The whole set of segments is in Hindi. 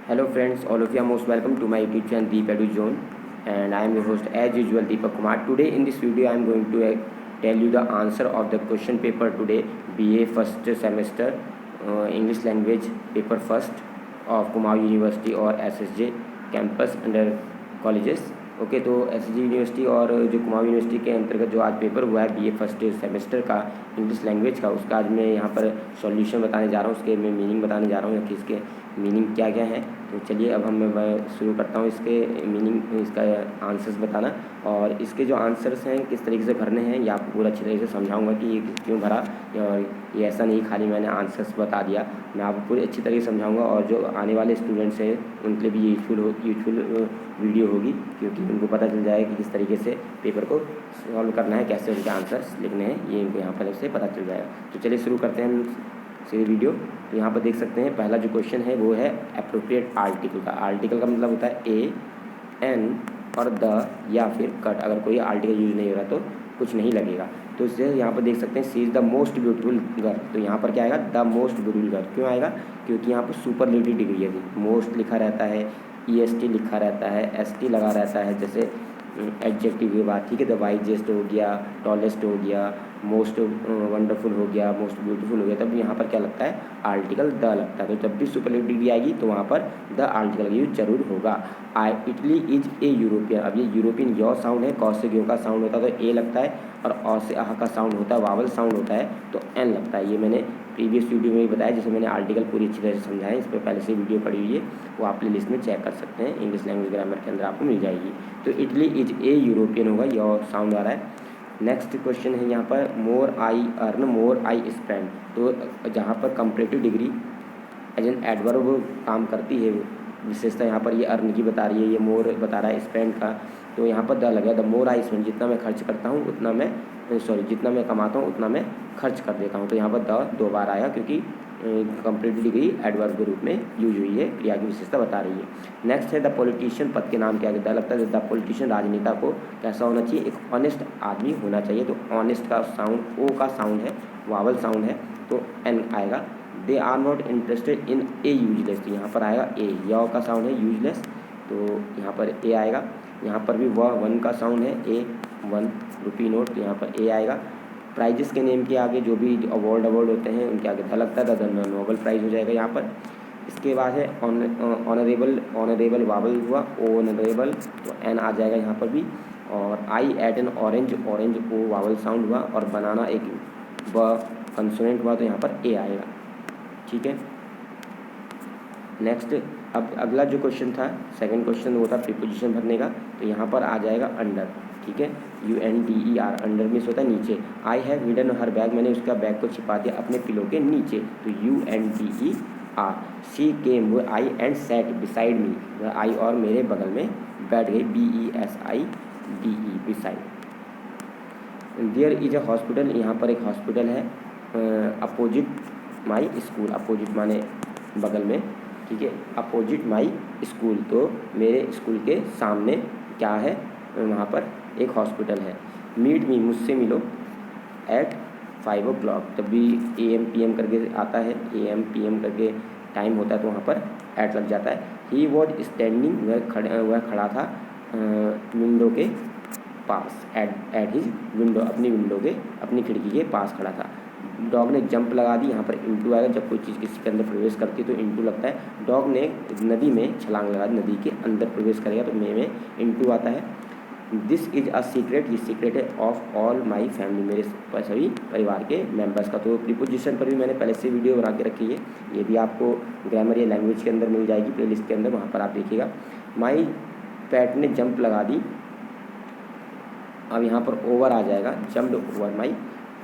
Hello friends, all of you are most welcome to my YouTube channel Deep Edu Zone, and I am your host as usual Deepak Kumar. Today in this video I am going to tell you the answer of the question paper today, BA first semester English language paper first of Kumaon University or SSJ campus under colleges. Okay तो SSJ यूनिवर्सिटी और जो कुमाऊं यूनिवर्सिटी के अंतर्गत जो आज पेपर हुआ है BA फर्स्ट सेमेस्टर का इंग्लिश लैंग्वेज का, उसका आज मैं यहाँ पर सॉल्यूशन बताने जा रहा हूँ, उसके मैं मीनिंग बताने जा रहा हूँ कि इसके मीनिंग क्या क्या है। तो चलिए अब मैं शुरू करता हूँ इसके मीनिंग, इसका आंसर्स बताना, और इसके जो आंसर्स हैं किस तरीके से भरने हैं ये आपको पूरा अच्छी तरीके से समझाऊंगा कि ये क्यों भरा। और ये ऐसा नहीं खाली मैंने आंसर्स बता दिया, मैं आपको पूरी अच्छी तरीके से समझाऊंगा, और जो आने वाले स्टूडेंट्स हैं उनके लिए भी यूजफुल वीडियो होगी, क्योंकि उनको पता चल जाएगा कि किस तरीके से पेपर को सॉल्व करना है, कैसे उनके आंसर्स लिखने हैं, ये इनको यहाँ पर से पता चल जाएगा। तो चलिए शुरू करते हैं सीधे वीडियो। तो यहाँ पर देख सकते हैं पहला जो क्वेश्चन है वो है एप्रोप्रिएट आर्टिकल का। आर्टिकल का मतलब होता है ए, एन और द या फिर कट। अगर कोई आर्टिकल यूज नहीं हो रहा तो कुछ नहीं लगेगा। तो इससे यहाँ पर देख सकते हैं she is the most beautiful girl, तो यहाँ पर क्या आएगा द मोस्ट ब्यूटीफुल गर्ल। क्यों आएगा? क्योंकि यहाँ पर सुपरलेटिव डिग्री है, मोस्ट लिखा रहता है, EST लिखा रहता है, ST लगा रहता है, जैसे एडजेक्टिव के बाद, ठीक है। द वाइजेस्ट हो गया, टॉलेस्ट हो गया, मोस्ट वंडरफुल हो गया, मोस्ट ब्यूटीफुल हो गया, तब यहाँ पर क्या लगता है आर्टिकल द लगता है। तो जब भी सुपरलेटिव डिग्री आएगी तो वहाँ पर द आर्टिकल का यूज जरूर होगा। इटली इज ए यूरोपियन, अब ये यूरोपियन यौ साउंड है, कौ से ग्यों का साउंड होता है तो ए लगता है, और औ से आह का साउंड होता है, वावल साउंड होता है तो एन लगता है। ये मैंने प्रीवियस वीडियो में भी बताया, जिसमें मैंने आर्टिकल पूरी अच्छी तरह से समझाया है। इस पर पहले से वीडियो पड़ी हुई है, वो आप प्ले लिस्ट में चेक कर सकते हैं, इंग्लिश लैंग्वेज ग्रामर के अंदर आपको मिल जाएगी। तो इटली इज ए यूरोपियन होगा, यौ साउंड आ रहा है। नेक्स्ट क्वेश्चन है यहाँ पर मोर I earn more I spend. तो जहाँ पर comparative degree as an adverb काम करती है, विशेषता यहाँ पर ये अर्न की बता रही है, ये मोर बता रहा है स्पेंड का, तो यहाँ पर द लगा द मोर आई स्पेंड, जितना मैं खर्च करता हूँ उतना मैं जितना मैं कमाता हूँ उतना मैं खर्च कर देता हूँ। तो यहाँ पर द दो बार आया क्योंकि कंप्लीट डिग्री एडवर्ब के रूप में यूज हुई है, क्रिया की विशेषता बता रही है। नेक्स्ट है द पॉलिटिशियन, पद के नाम क्या कहता है, लगता है द पॉलिटिशियन राजनेता को कैसा होना चाहिए, एक ऑनेस्ट आदमी होना चाहिए। तो ऑनेस्ट का साउंड ओ का साउंड है, वावल साउंड है, तो एन आएगा। They are not interested in a useless, तो यहाँ पर आएगा ए, यौ का साउंड है यूजलेस, तो यहाँ पर ए आएगा। यहाँ पर भी वह वन का साउंड है, ए वन रुपी नोट, तो यहाँ पर ए आएगा। प्राइजेस के नेम के आगे जो भी अवार्ड होते हैं उनके आगे द लगता है, द नोबल प्राइज़ हो जाएगा यहाँ पर। इसके बाद है ऑनरेबल वावल हुआ, ऑनरेबल, तो एन आ जाएगा यहाँ पर भी। और I ate an orange, orange O vowel sound हुआ, और बनाना एक ब कंसोनेंट हुआ, तो यहाँ पर ए आएगा, ठीक है। नेक्स्ट अब अगला जो क्वेश्चन था, सेकंड क्वेश्चन, वो था प्रीपोजिशन भरने का, तो यहाँ पर आ जाएगा अंडर, ठीक है, UNDER, अंडर मीन्स होता है नीचे। I have hidden her bag, मैंने उसका बैग को छिपा दिया अपने पिलो के नीचे, तो UNDER। शी केम, वो आई एंड सेट बिसाइड मी, वह आई और मेरे बगल में बैठ गई, BESIDE beside. There is a hospital, यहाँ पर एक हॉस्पिटल है, अपोजिट माई स्कूल, अपोजिट माने बगल में, ठीक है, अपोजिट माई स्कूल, तो मेरे स्कूल के सामने क्या है, वहाँ पर एक हॉस्पिटल है। मीट मी, मुझसे मिलो, एट 5 o'clock, तब भी AM PM करके आता है, AM PM करके टाइम होता है तो वहाँ पर एट लग जाता है। ही वॉज स्टैंडिंग, वह खड़ा था विंडो के पास, एट हिज विंडो, अपनी विंडो के, अपनी खिड़की के पास खड़ा था। डॉग ने जंप लगा दी, यहाँ पर इंटू आएगा, जब कोई चीज़ किसी के अंदर प्रवेश करती है तो इंटू लगता है। डॉग ने नदी में छलांग लगा दी, नदी के अंदर प्रवेश करेगा तो में इंटू आता है। दिस इज़ अ सीक्रेट, ये सीक्रेट है, ऑफ ऑल माई फैमिली, मेरे सभी परिवार के मेंबर्स का। तो प्रीपोजिशन पर भी मैंने पहले से वीडियो बना के रखी है, ये भी आपको ग्रामर या लैंग्वेज के अंदर मिल जाएगी प्लेलिस्ट के अंदर, वहाँ पर आप देखिएगा। माई पैट ने जंप लगा दी, अब यहाँ पर ओवर आ जाएगा, जंप्ड ओवर माई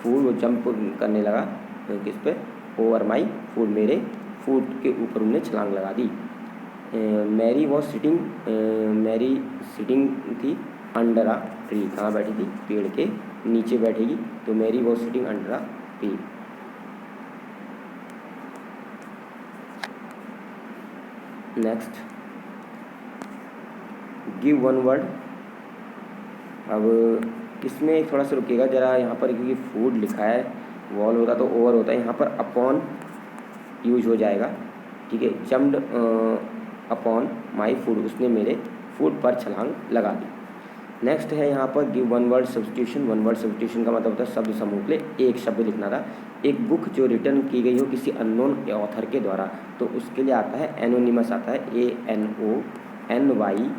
फूड, वो जंप करने लगा किस पे, ओवर माई फूड, मेरे फूड के ऊपर उन्हें छलांग लगा दी। Mary was sitting, Mary sitting थी अंडर अ ट्री, कहाँ बैठी थी, पेड़ के नीचे बैठेगी, तो Mary was sitting under a tree. Next give one word, अब इसमें थोड़ा सा रुकिएगा ज़रा, यहाँ पर क्योंकि फूड लिखा है, वॉल होता तो ओवर होता है, यहाँ पर अपॉन यूज हो जाएगा, ठीक है। जम्प्ड अपॉन माई फूड, उसने मेरे फूड पर छलांग लगा दी। नेक्स्ट है यहाँ पर give one word substitution. One word substitution का मतलब होता है शब्द समूह के लिए एक शब्द लिखना था। एक बुक जो रिटर्न की गई हो किसी अननोन ऑथर के द्वारा, तो उसके लिए आता है एनोनिमस, आता है ANONYMOUS,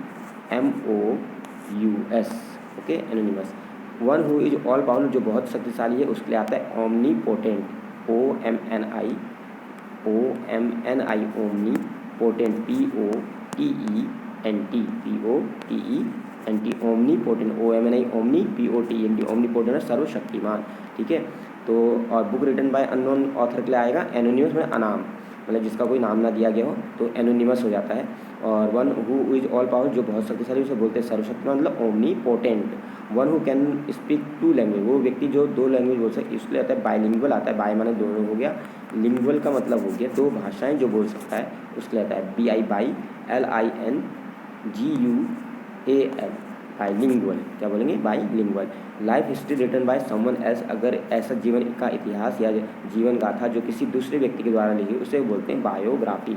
okay, anonymous. One who is all powerful, जो बहुत शक्तिशाली है, उसके लिए आता है omnipotent, OMNI omni potent, POTENT, omni potent, OMNI omni, POTENT, omni potent है सर्वशक्तिमान, ठीक है। तो और book written by unknown author के लिए आएगा एनोनिमस में अनाम, मतलब जिसका कोई नाम ना दिया गया हो तो एनोनिमस हो जाता है। और one who is all power, जो बहुत शक्तिशाली, उसे बोलते हैं सर्वशक्तिमान, मतलब omni potent. One who can speak 2 language, वो व्यक्ति जो 2 लैंग्वेज बोल सकते, इसलिए आता है बाइलिंगुअल, आता है बाय माने दोनों हो गया, लिंगुअल का मतलब हो गया 2 भाषाएं जो बोल सकता है, उसके लिए आता है BI बाई LINGUAL, बाइलिंगुअल। क्या बोलेंगे? Bilingual. Life history written by someone else, अगर ऐसा जीवन का इतिहास या जीवन गाथा जो किसी दूसरे व्यक्ति के द्वारा लिखी, उसे बोलते हैं बायोग्राफी,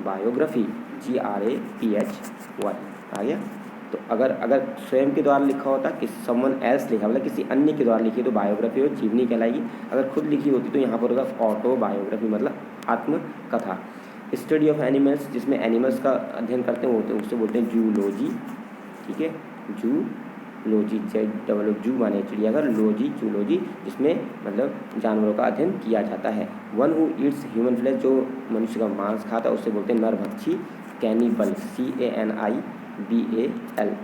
बायोग्राफी, GRAPHY आ गया। तो अगर स्वयं के द्वारा लिखा होता, कि समवन एल्स लिखा, मतलब किसी अन्य के द्वारा लिखी, तो बायोग्राफी और जीवनी कहलाएगी। अगर खुद लिखी होती तो यहाँ पर होगा ऑटोबायोग्राफी, मतलब आत्मकथा। स्टडी ऑफ एनिमल्स, जिसमें एनिमल्स का अध्ययन करते हैं वो, तो उससे बोलते हैं जूलॉजी, ठीक है, जूलॉजी, जू माने चिड़ियाघर, लॉजी जूलॉजी, जिसमें मतलब जानवरों का अध्ययन किया जाता है। One who eats human flesh, जो मनुष्य का मांस खाता है, उससे बोलते हैं नरभक्षी, cannibal, CANIBAL,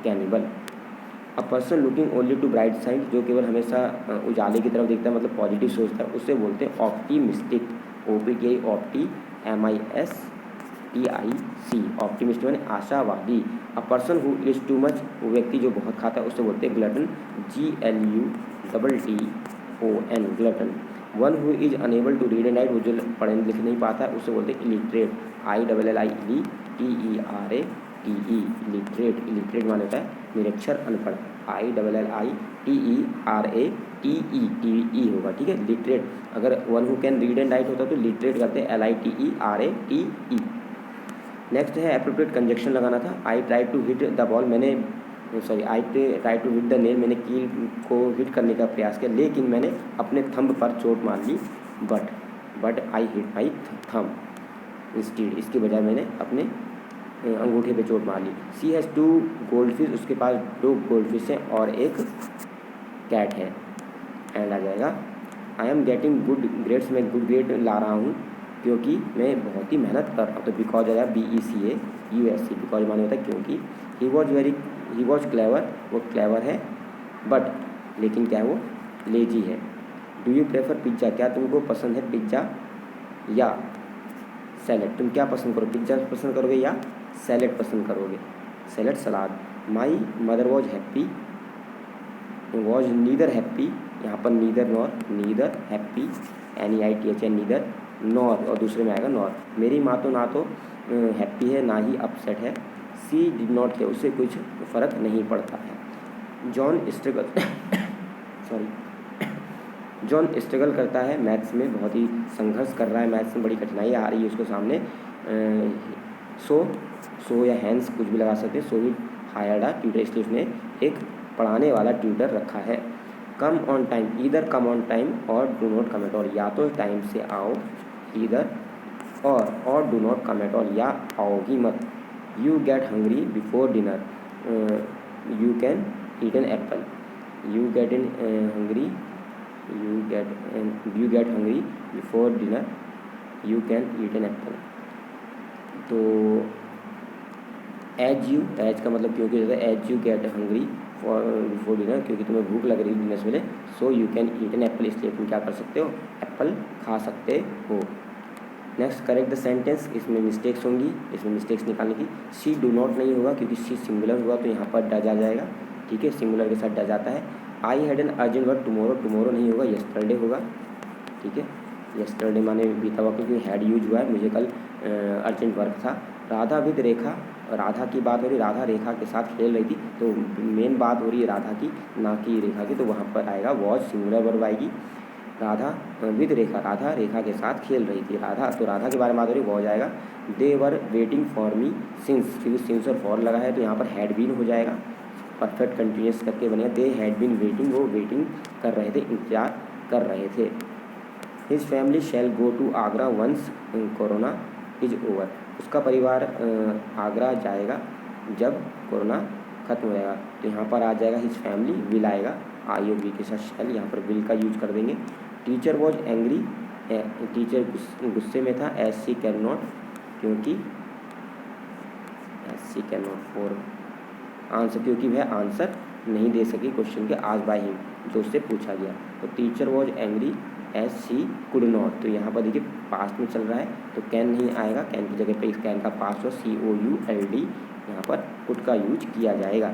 cannibal. A person looking only to bright side, जो केवल हमेशा उजाले की तरफ देखता है, मतलब पॉजिटिव सोचता है, उससे बोलते हैं ऑप्टिमिस्टिक, OPTI, OPTIMISTIC, ऑप्टिमिस्ट माने आशावादी। A person who is too much, वो व्यक्ति जो बहुत खाता है, उससे बोलते हैं glutton, GLUTTON, glutton. One who is unable to read and write, वो जो पढ़ लिख नहीं पाता है, उससे बोलते हैं इलिटरेट, ILLITERATE, इलिटरेट। इलिटरेट माने होता है निरक्षर, अनपढ़, ILLITERATE होगा, ठीक है, लिटरेट। अगर one who can read and write होता तो लिटरेट करते हैं, LITERATE। नेक्स्ट है एप्रोप्रिएट कंजक्शन लगाना था। I try to hit the ball, I try to hit the nail, मैंने कील को हिट करने का प्रयास किया, लेकिन मैंने अपने थंब पर चोट मार ली। But I hit my thumb instead, इसके बजाय मैंने अपने अंगूठे पे चोट मार ली। सी हैज़ 2 गोल्ड फिश, उसके पास 2 गोल्ड फिश हैं और एक कैट है, एंड आ जाएगा। I am getting good grades, मैं गुड ग्रेड ला रहा हूँ क्योंकि मैं बहुत ही मेहनत कर रहा हूँ, तो बिकॉज आ जाएगा BECAUSE, बिकॉज माने होता है क्योंकि। ही वॉज क्लेवर, वो क्लेवर है, बट लेकिन क्या है, वो लेजी है। डू यू प्रेफर पिज्ज़ा, क्या तुमको पसंद है पिज्ज़ा या सैलड, तुम क्या पसंद करो, पिज्ज़ा पसंद करोगे या सैलड पसंद करोगे, salad, salad. My mother was happy, was neither happy, यहाँ पर neither happy, NEITH, neither, nor, और दूसरे में आएगा नॉर। मेरी माँ तो ना तो हैप्पी है ना ही अपसेट है। सी डिड नॉट केयर, उससे कुछ फ़र्क नहीं पड़ता है। जॉन स्ट्रगल करता है मैथ्स में, बहुत ही संघर्ष कर रहा है मैथ्स में, बड़ी कठिनाई आ रही है उसको सामने। सो या हैंस कुछ भी लगा सकते हैं। सो ही हायर्ड अ ट्यूटर, इसलिए उसने एक पढ़ाने वाला ट्यूटर रखा है। Come on time, either come on time और do not come at all, या तो टाइम से आओ ईदर, और do not come at all, या आओ ही मत। You get hungry before dinner, you can eat an apple, you get hungry before dinner, you can eat an apple. तो एज का मतलब क्योंकि as you get hungry before dinner, क्योंकि तुम्हें भूख लग रही है डिनर से पहले। So you can eat an Apple, इसलिए तुम क्या कर सकते हो, एप्पल खा सकते हो। नेक्स्ट करेक्ट द सेंटेंस, इसमें मिस्टेक्स होंगी, इसमें मिस्टेक्स निकालने की। सी डू नॉट नहीं होगा क्योंकि सी सिंगुलर हुआ तो यहाँ पर डज आ जाएगा, ठीक है, सिंगुलर के साथ डज आता है। I had an urgent work tomorrow नहीं होगा, यस्टरडे होगा, ठीक है, यस्टरडे माने बीता हुआ, क्योंकि हैड यूज हुआ है, मुझे कल अर्जेंट वर्क था। राधा विद रेखा, राधा की बात हो रही, राधा रेखा के साथ खेल रही थी, तो मेन बात हो रही है राधा की ना कि रेखा की, तो वहाँ पर आएगा वॉज, सिंगुलर वर्ब आएगी। राधा विद रेखा, राधा रेखा के साथ खेल रही थी। राधा, तो राधा के बारे में बात हो रही, वो हो जाएगा they were waiting for me since, क्योंकि सिंस और फॉर लगा है तो यहाँ पर हैड बीन हो जाएगा, परफेक्ट कंटिन्यूस करके बनेगा। दे हैड बीन वेटिंग, वो वेटिंग कर रहे थे, इंतजार कर रहे थे। His family shall go to Agra once corona is over, उसका परिवार आगरा जाएगा जब कोरोना खत्म हो जाएगा। तो यहाँ पर आ जाएगा हिज फैमिली, विल आएगा, आई और वी के साथ शैल, यहाँ पर विल का यूज कर देंगे। टीचर वॉज एंग्री, टीचर गुस्से में था। एज सी कैन नॉट, क्योंकि as she can not for answer, क्योंकि वह आंसर नहीं दे सकी क्वेश्चन के आज बाय हिम, जो उससे पूछा गया। तो teacher was angry as she could not, तो यहाँ पर देखिए पास्ट में चल रहा है तो कैन नहीं आएगा, कैन की जगह पे कैन का पास्ट हो COULD, यहाँ पर कुड का यूज किया जाएगा।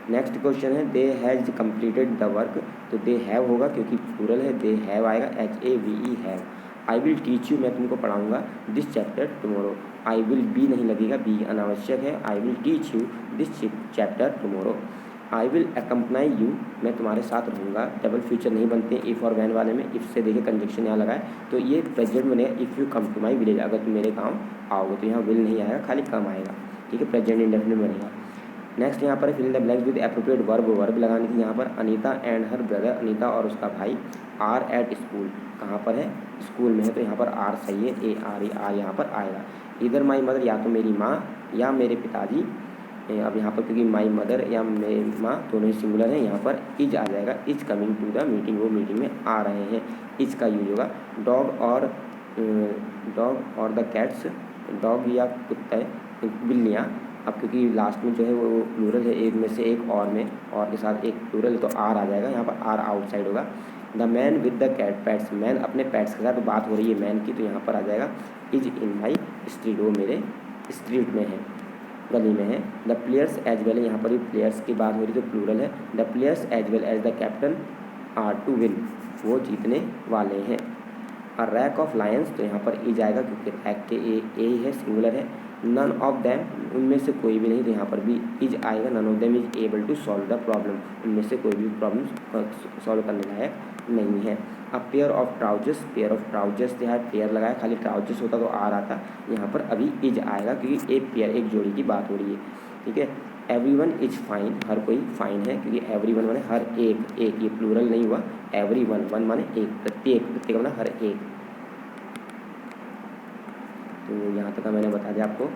नेक्स्ट क्वेश्चन है they has completed the work, तो दे हैव होगा क्योंकि प्लूरल है, दे हैव आएगा HAVE have. I will teach you, मैं तुमको पढ़ाऊँगा this chapter tomorrow, I will be नहीं लगेगा, बी अनावश्यक है। I will teach you this chapter tomorrow. I will accompany you, मैं तुम्हारे साथ रहूँगा, डबल फ्यूचर नहीं बनते इफ़ और वैन वाले में। इफ़ से देखिए कंजक्शन यहाँ लगाए तो ये प्रेजेंट बनेगा, if you come to my village, अगर तुम मेरे गाँव आओगे, तो यहाँ विल नहीं आएगा, खाली कम आएगा, ठीक है, प्रेजेंट इंडेफिनिट बनेगा। नेक्स्ट यहाँ पर fill in the blanks with appropriate verb, verb लगाने की यहाँ पर Anita and her brother, Anita और उसका भाई आर एट स्कूल, कहाँ पर है, स्कूल में है, तो यहाँ पर आर सही है, ARE आर यहाँ पर आएगा। इधर माई मदर, या तो मेरी माँ या मेरे पिताजी, अब यहाँ पर क्योंकि माई मदर या मेरी माँ दोनों ही सिंगुलर हैं, यहाँ पर इज आ जाएगा, is coming to the meeting, वो मीटिंग में आ रहे हैं, इज का यूज होगा। डॉग और द कैट्स, डॉग या कुत्ते, बिल्लियाँ, अब क्योंकि लास्ट में जो है वो प्लूरल है, एक में से एक और में, और के साथ एक प्लूरल, तो आर आ जाएगा, यहाँ पर आर आउटसाइड होगा। The man with the cat pets, man अपने पैट्स के साथ बात हो रही है मैन की, तो यहाँ पर आ जाएगा इज इन माई स्ट्रीट, वो मेरे स्ट्रीट में है, गली में है। द प्लेयर्स एज वेल, यहाँ पर भी प्लेयर्स की बात हो रही तो प्लूरल है। The players as well as the captain are to win, वो जीतने वाले हैं। अ रैक ऑफ लायंस, तो यहाँ पर इज आएगा क्योंकि रैक के ए ही है, सिंगुलर है। नन ऑफ दैम, उनमें से कोई भी नहीं, तो यहाँ पर भी इज आएगा। None of them is able to solve the problem, उनमें से कोई भी प्रॉब्लम सॉल्व करने लायक नहीं है। A pair of trousers, pair of trousers, यहाँ पेयर लगाया, खाली ट्राउजर्स होता तो आ रहा था, यहाँ पर अभी इज आएगा क्योंकि एक पेयर, एक जोड़ी की बात हो रही है, ठीक है। एवरीवन इज फाइन, हर कोई फाइन है, क्योंकि एवरीवन माने हर एक, एक ये प्लूरल नहीं हुआ, एवरीवन, वन माने एक, प्रत्येक, प्रत्येक माने हर एक। तो यहाँ तक मैंने बता दिया आपको।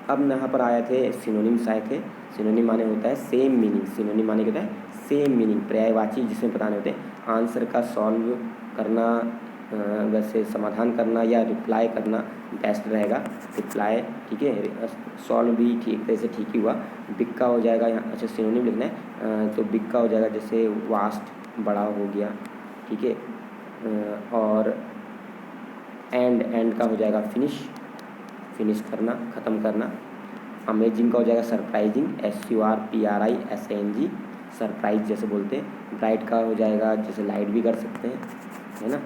अब यहाँ पर आए थे सिनोनिम्स आए थे। सिनोनिम माने होता है सेम मीनिंग, सिनोनिम माने क्या होता है, सेम मीनिंग, पर्यायवाची जिसमें बताने होते हैं। आंसर का सॉल्व करना, वैसे समाधान करना या रिप्लाई करना बेस्ट रहेगा, रिप्लाई, ठीक है, सॉल्व भी ठीक तरह से ठीक ही हुआ। बिग का हो जाएगा यहाँ, अच्छा सिनोनिम लिखना है, तो बिग का हो जाएगा जैसे वास्ट, बड़ा हो गया, ठीक है, और एंड का हो जाएगा फिनिश, फिनिश करना, ख़त्म करना। अमेजिंग का हो जाएगा सरप्राइजिंग, SURPRISING, सरप्राइज जैसे बोलते हैं। ब्राइट का हो जाएगा जैसे लाइट भी कर सकते हैं, है ना,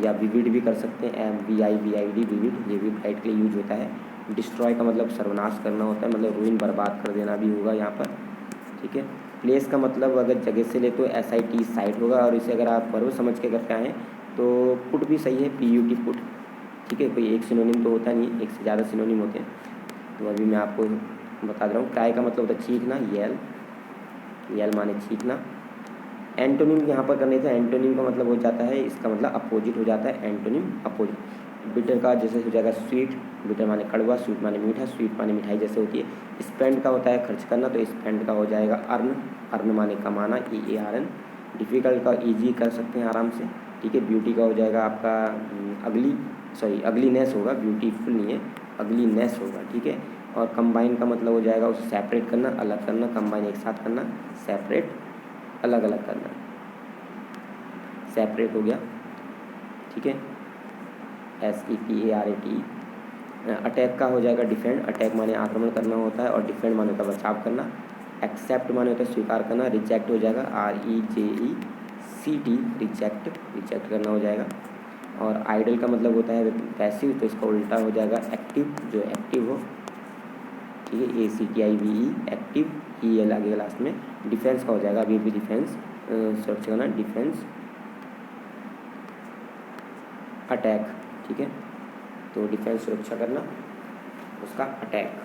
या विविड भी कर सकते हैं, MVIVID, विविड, ये भी ब्राइट के लिए यूज होता है। डिस्ट्रॉय का मतलब सर्वनाश करना होता है, मतलब रूइन, बर्बाद कर देना भी होगा यहाँ पर, ठीक है। प्लेस का मतलब अगर जगह से ले तो SIT, साइट होगा, और इसे अगर आप वर्ब समझ के करके आएँ तो पुट भी सही है, PUT, पुट, ठीक है, कोई एक सिनोनिम तो होता नहीं, एक से ज़्यादा सिनोनिम होते हैं, तो अभी मैं आपको बता दे रहा हूँ। ट्राई का मतलब होता है छींकना, यल माने छींकना। एंटोनिम यहाँ पर करने से एंटोनिम का मतलब हो जाता है, इसका मतलब अपोजिट हो जाता है, एंटोनिम अपोजिट। बिटर का जैसे हो जाएगा स्वीट, बिटर माने कड़वा, स्वीट माने मीठा, स्वीट माने मिठाई जैसे होती है। स्पेंड का होता है खर्च करना, तो स्पेंड का हो जाएगा अर्न, अर्न माने कमाना, EARN। डिफ़िकल्ट का ईजी कर सकते हैं आराम से, ठीक है। ब्यूटी का हो जाएगा आपका अगलीनेस होगा, ब्यूटीफुल नहीं है, अगलीनेस होगा, ठीक है। और कंबाइन का मतलब हो जाएगा उसे सेपरेट करना, अलग करना, कंबाइन एक साथ करना, सेपरेट अलग अलग करना, सेपरेट हो गया, ठीक है, SEPARAT। अटैक का हो जाएगा डिफेंड, अटैक माने आक्रमण करना होता है, और डिफेंड माने होता है बचाव करना। एक्सेप्ट माने होता है स्वीकार करना। रिजेक्ट हो जाएगा REJECT, रिजेक्ट, रिजेक्ट करना हो जाएगा। और आइडल का मतलब होता है पैसिव, तो इसका उल्टा हो जाएगा एक्टिव, जो एक्टिव हो, ठीक है, ACTIVE, एक्टिव, EL आगे लास्ट में। डिफेंस का हो जाएगा अभी भी डिफेंस, सर्च करना, डिफेंस, अटैक, ठीक है। तो डिफेंस सुरक्षा करना, उसका अटैक।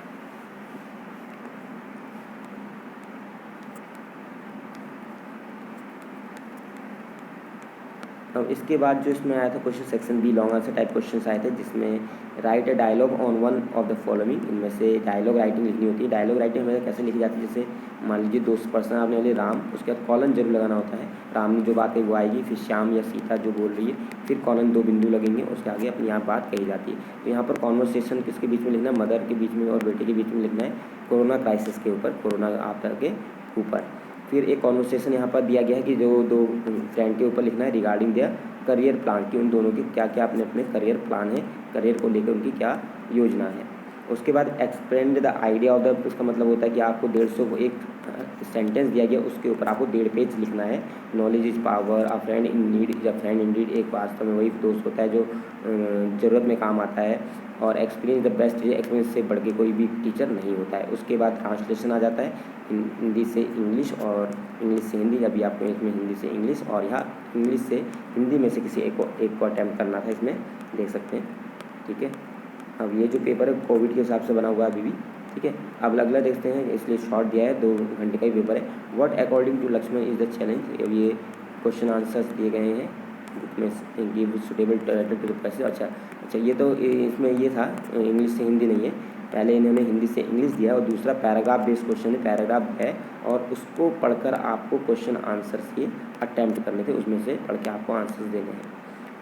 अब इसके बाद जो इसमें आया था question section B, long answer type question आए थे, जिसमें write a dialogue on one of the following. इनमें से डायलॉग राइटिंग लिखनी होती है। डायलॉग राइटिंग हमें कैसे लिखी जाती है, जैसे मान लीजिए 2 पर्सन आपने बोले राम, उसके बाद कॉलन जरूर लगाना होता है। राम ने जो बात कही वो आएगी, फिर श्याम या सीता जो बोल रही है, फिर कॉलन 2 बिंदु लगेंगे, उसके आगे अपनी यहाँ बात कही जाती है। तो यहाँ पर कॉन्वर्सेशन किसके बीच में लिखना है, मदर के बीच में और बेटे के बीच में लिखना है, कोरोना क्राइसिस के ऊपर, कोरोना आपदा के ऊपर। फिर एक कॉन्वर्सेशन यहाँ पर दिया गया है कि जो 2 फ्रेंड के ऊपर लिखना है रिगार्डिंग देयर करियर प्लान, कि उन दोनों के क्या क्या अपने अपने करियर प्लान है, करियर को लेकर उनकी क्या योजना है। उसके बाद explain the idea of the, उसका मतलब होता है कि आपको 150 एक सेंटेंस दिया गया, उसके ऊपर आपको 1.5 पेज लिखना है। Knowledge is power, a friend in need is a friend in need, एक वास्तव में वही दोस्त होता है जो ज़रूरत में काम आता है। और एक्सपीरियंस द बेस्ट, एक्सपीरियंस से बढ़ के कोई भी टीचर नहीं होता है। उसके बाद ट्रांसलेशन आ जाता है, हिंदी से इंग्लिश और इंग्लिश से हिंदी। अभी आपको इसमें हिंदी से इंग्लिश और यहाँ इंग्लिश से हिंदी में से किसी एक को अटैम्प्ट करना था, इसमें देख सकते हैं, ठीक है। अब ये जो पेपर है कोविड के हिसाब से बना हुआ है अभी भी, ठीक है। अब अगला देखते हैं, इसलिए शॉर्ट दिया है, 2 घंटे का ही पेपर है। What according to Lakshman is the challenge. अब ये क्वेश्चन आंसर्स दिए गए हैं बुक में, give suitable to the passage. अच्छा ये तो इसमें ये था, इंग्लिश से हिंदी नहीं है, पहले इन्होंने हिंदी से इंग्लिश दिया और दूसरा पैराग्राफ बेस्ड क्वेश्चन है, पैराग्राफ है और उसको पढ़कर आपको क्वेश्चन आंसर्स ये अटैम्प्ट करने थे, उसमें से पढ़ के आपको आंसर्स देने हैं,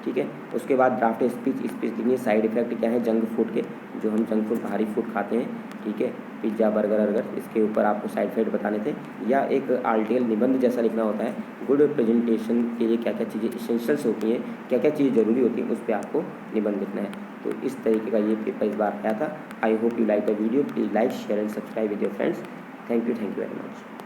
ठीक है। उसके बाद ड्राफ्ट स्पीच लिखनी है। साइड इफेक्ट क्या है जंक फूड के, जो हम जंक फूड भारी फूड खाते हैं, ठीक है, पिज्ज़ा बर्गर अर्गर, इसके ऊपर आपको साइड इफेक्ट बताने थे। या एक आर्टिकल निबंध जैसा लिखना होता है, गुड प्रेजेंटेशन के लिए क्या क्या चीज़ें इसेंशियल्स होती हैं, क्या क्या चीज़ें ज़रूरी होती हैं, उस पर आपको निबंध लिखना है। तो इस तरीके का ये पेपर इस बार आया था। I hope you like the video, please like share and subscribe with your friends. Thank you very much.